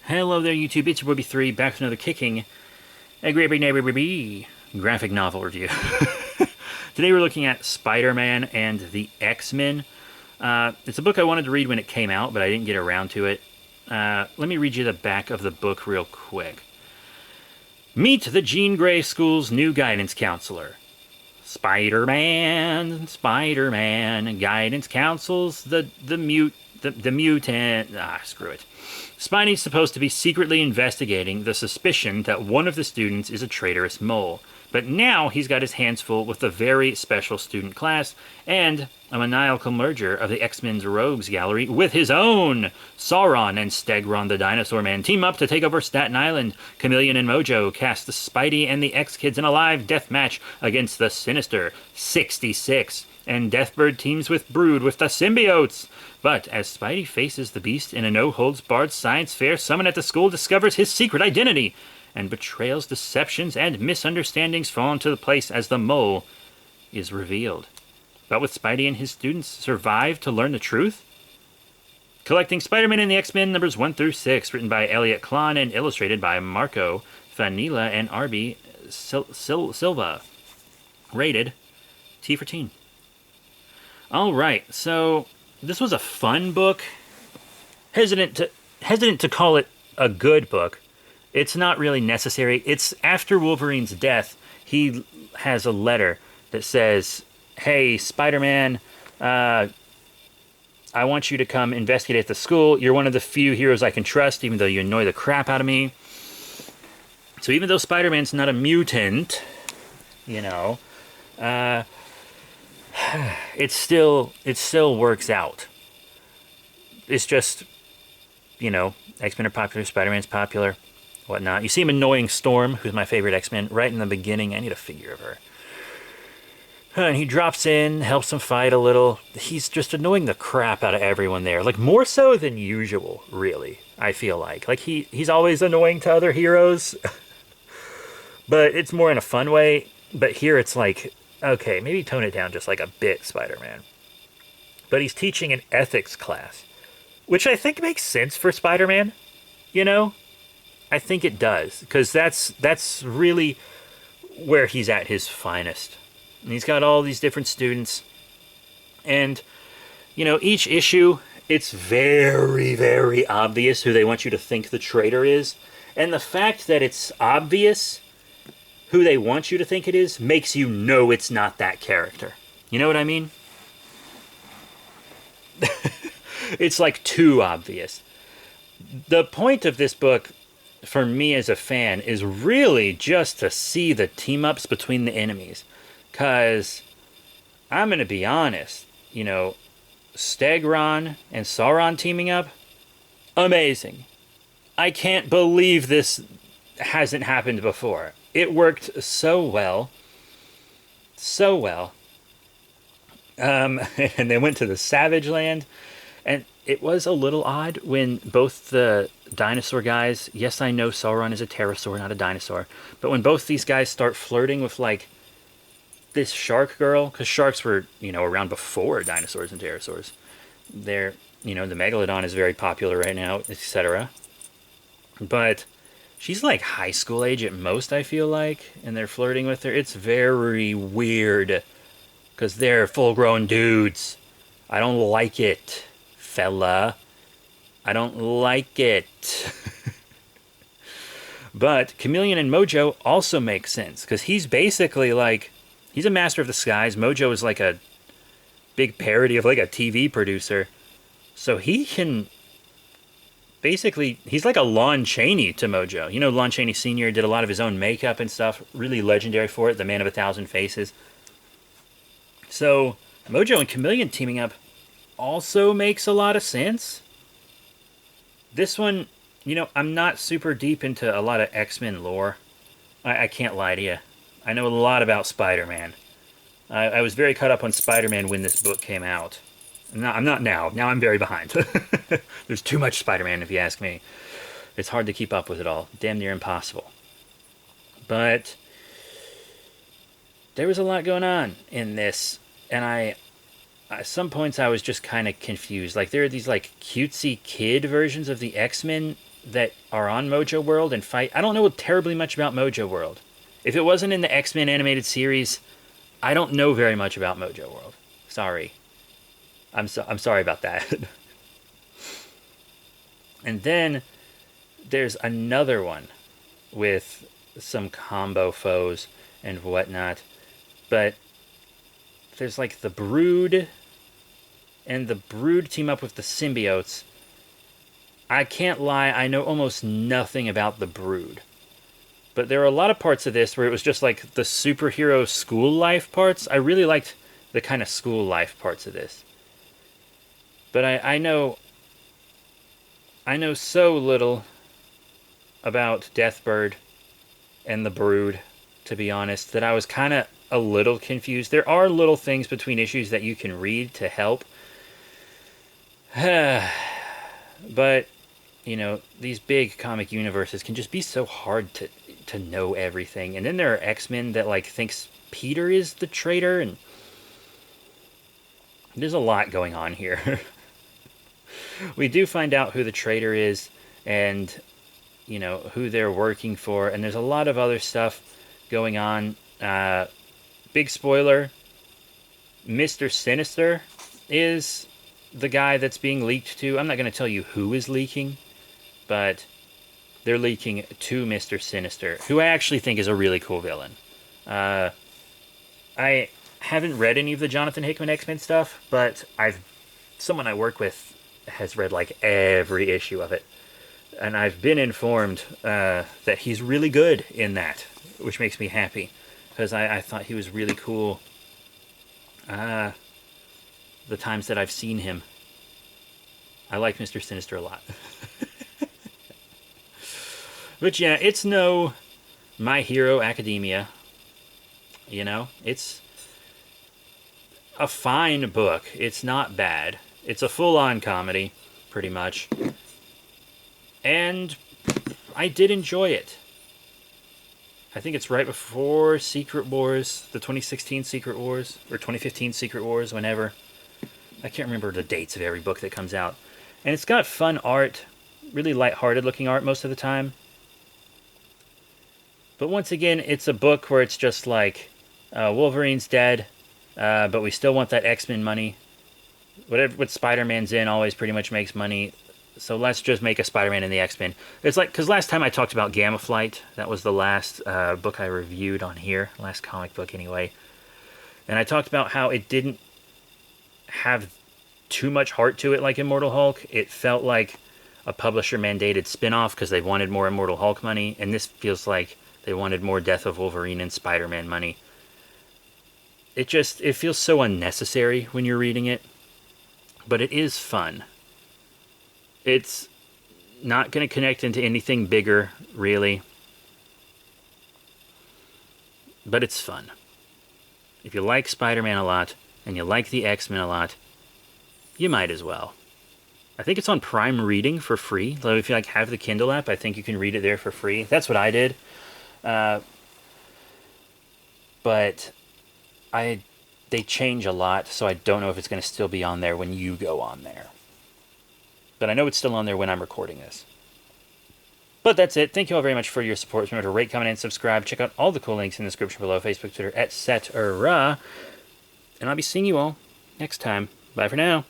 Hello there, YouTube. It's your Bobby 3 back with another kicking graphic novel review. Today we're looking at Spider-Man and the X-Men. It's a book I wanted to read when it came out, but I didn't get around to it. Let me read you the back of the book real quick. Meet the Jean Grey School's new guidance counselor. Spider-Man, guidance counsels the mutant. Screw it. Spidey's supposed to be secretly investigating the suspicion that one of the students is a traitorous mole. But now he's got his hands full with a very special student class and a maniacal merger of the X-Men's rogues gallery with his own. Sauron and Stegron the Dinosaur Man team up to take over Staten Island. Chameleon and Mojo cast the Spidey and the X-Kids in a live death match against the sinister 66. And Deathbird teams with Brood with the symbiotes. But as Spidey faces the Beast in a no-holds-barred science fair, someone at the school discovers his secret identity, and betrayals, deceptions, and misunderstandings fall into place as the mole is revealed. But will Spidey and his students survive to learn the truth? Collecting Spider-Man and the X-Men numbers 1 through 6, written by Elliot Klon and illustrated by Marco Fanila and Arby Silva. Rated T for Teen. Alright, so this was a fun book. Hesitant to call it a good book. It's not really necessary. It's after Wolverine's death, he has a letter that says, "Hey, Spider-Man, I want you to come investigate at the school. You're one of the few heroes I can trust, even though you annoy the crap out of me." So even though Spider-Man's not a mutant, it still works out. It's just, X-Men are popular, Spider-Man's popular, whatnot. You see him annoying Storm, who's my favorite X-Men, right in the beginning. I need a figure of her. And he drops in, helps them fight a little. He's just annoying the crap out of everyone there. Like, more so than usual, really, I feel like. Like, he's always annoying to other heroes. But it's more in a fun way. But here it's like, okay, maybe tone it down just like a bit, Spider-Man. But he's teaching an ethics class, which I think makes sense for Spider-Man. I think it does, because that's really where he's at his finest. And he's got all these different students. And, each issue, it's very, very obvious who they want you to think the traitor is. And the fact that it's obvious who they want you to think it is makes you know it's not that character. You know what I mean? It's like too obvious. The point of this book, for me as a fan, is really just to see the team-ups between the enemies. Because, I'm going to be honest, Stegron and Sauron teaming up, amazing. I can't believe this hasn't happened before. It worked so well. So well. And they went to the Savage Land. And it was a little odd when both the dinosaur guys... Yes, I know Sauron is a pterosaur, not a dinosaur. But when both these guys start flirting with, this shark girl... Because sharks were, around before dinosaurs and pterosaurs. They're, the Megalodon is very popular right now, etc. But... she's like high school age at most, I feel like, and they're flirting with her. It's very weird, because they're full-grown dudes. I don't like it, fella. I don't like it. But Chameleon and Mojo also make sense, because he's basically he's a master of the skies. Mojo is like a big parody of a TV producer. So he can... basically, he's like a Lon Chaney to Mojo. Lon Chaney Sr. did a lot of his own makeup and stuff. Really legendary for it. The Man of 1,000 Faces. So, Mojo and Chameleon teaming up also makes a lot of sense. This one, I'm not super deep into a lot of X-Men lore. I can't lie to you. I know a lot about Spider-Man. I was very caught up on Spider-Man when this book came out. I'm not now. Now I'm very behind. There's too much Spider-Man, if you ask me. It's hard to keep up with it all. Damn near impossible. But there was a lot going on in this. And at some points I was just kind of confused. There are these cutesy kid versions of the X-Men that are on Mojo World and fight. I don't know terribly much about Mojo World. If it wasn't in the X-Men animated series, I don't know very much about Mojo World. Sorry. I'm sorry about that. And then there's another one with some combo foes and whatnot. But there's like the Brood, and the Brood team up with the symbiotes. I can't lie, I know almost nothing about the Brood. But there are a lot of parts of this where it was just like the superhero school life parts. I really liked the kind of school life parts of this. But I know so little about Deathbird and the Brood, to be honest, that I was kind of a little confused. There are little things between issues that you can read to help. But, you know, these big comic universes can just be so hard to know everything. And then there are X-Men that, like, thinks Peter is the traitor, and there's a lot going on here. We do find out who the traitor is and, you know, who they're working for. And there's a lot of other stuff going on. Big spoiler, Mr. Sinister is the guy that's being leaked to. I'm not going to tell you who is leaking, but they're leaking to Mr. Sinister, who I actually think is a really cool villain. I haven't read any of the Jonathan Hickman X-Men stuff, but someone I work with has read like every issue of it, and I've been informed that he's really good in that, which makes me happy, because I thought he was really cool the times that I've seen him. I like Mr. Sinister a lot. But yeah, it's no My Hero Academia. You know, it's a fine book. It's not bad. It's a full-on comedy, pretty much. And I did enjoy it. I think it's right before Secret Wars, the 2016 Secret Wars, or 2015 Secret Wars, whenever. I can't remember the dates of every book that comes out. And it's got fun art, really lighthearted looking art most of the time. But once again, it's a book where it's just like, Wolverine's dead, but we still want that X-Men money. What Spider-Man's in always pretty much makes money, so let's just make a Spider-Man in the X-Men. It's like, because last time I talked about Gamma Flight, that was the last book I reviewed on here, last comic book anyway, and I talked about how it didn't have too much heart to it like Immortal Hulk. It felt like a publisher-mandated spin-off because they wanted more Immortal Hulk money, and this feels like they wanted more Death of Wolverine and Spider-Man money. It feels so unnecessary when you're reading it. But it is fun. It's not going to connect into anything bigger, really. But it's fun. If you like Spider-Man a lot, and you like the X-Men a lot, you might as well. I think it's on Prime Reading for free. So if you have the Kindle app, I think you can read it there for free. That's what I did. But they change a lot, so I don't know if it's going to still be on there when you go on there. But I know it's still on there when I'm recording this. But that's it. Thank you all very much for your support. Remember to rate, comment, and subscribe. Check out all the cool links in the description below. Facebook, Twitter, etc. And I'll be seeing you all next time. Bye for now.